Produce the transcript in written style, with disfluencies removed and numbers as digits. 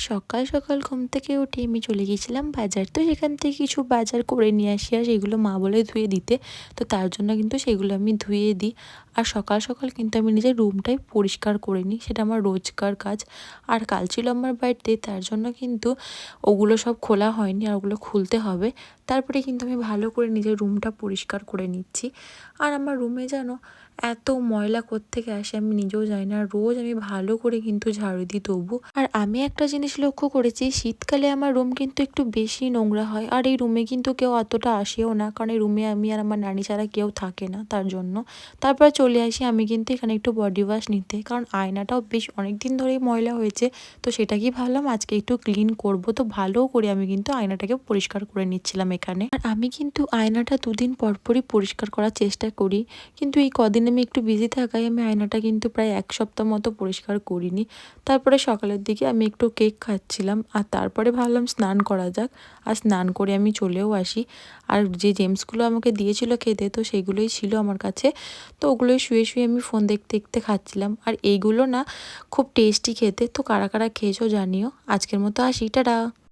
সকাল সকাল ঘুম থেকে উঠে আমি চলে গেছিলাম বাজার। তো সেখান থেকে কিছু বাজার করে নিয়ে আসি, আর সেগুলো মা বলে ধুয়ে দিতে। তো তার জন্য কিন্তু সেগুলো আমি ধুয়ে দিই। আর সকাল সকাল কিন্তু আমি নিজের রুমটাই পরিষ্কার করে নিই, সেটা আমার রোজকার কাজ। আর কাল ছিল আমার বার্থডে, তার জন্য কিন্তু ওগুলো সব খোলা হয়নি, আর ওগুলো খুলতে হবে। তারপরে কিন্তু আমি ভালো করে নিজের রুমটা পরিষ্কার করে নিচ্ছি। আর আমার রুমে যেন এত ময়লা কোত্থেকে আসে আমি নিজেও জানি না। রোজ আমি ভালো করে কিন্তু ঝাড়ু দিই তবু। আর আমি একটা জিনিস লক্ষ্য করেছি, শীতকালে আমার রুম কিন্তু একটু বেশি নোংরা হয়। আর এই রুমে কিন্তু কেউ অতটা আসেও না, কারণ এই রুমে আমি আর আমার নানি ছাড়া কেউ থাকে না তার জন্য। তারপর চলে আসি আমি কিন্তু এখানে একটু বডি ওয়াশ নিতে, কারণ আয়নাটাও বেশ অনেক দিন ধরেই ময়লা হয়েছে। তো সেটাকেই ভাবলাম আজকে একটু ক্লিন করব। তো ভালো করে আমি কিন্তু আয়নাটাকে পরিষ্কার করে নিচ্ছিলাম এখানে। আর আমি কিন্তু আয়নাটা দুদিন পরপরই পরিষ্কার করার চেষ্টা করি, কিন্তু এই কদিন আমি একটু বিজি থাকায় আমি আয়নাটা কিন্তু প্রায় 1 সপ্তাহ মতো পরিষ্কার করিনি। তারপরে সকালের দিকে আমি একটু কেক খাচ্ছিলাম, আর তারপরে ভাবলাম স্নান করা যাক। আর স্নান করে আমি চলেও আসি। আর যে জেমসগুলো আমাকে দিয়েছিল খেতে, তো সেগুলোই ছিল আমার কাছে। তো ওগুলোই শুয়ে শুয়ে আমি ফোন দেখতে দেখতে খাচ্ছিলাম। আর এইগুলো না খুব টেস্টি খেতে। তো কারা কারা খেয়েছো জানিও। আজকের মতো আসি, টাটা।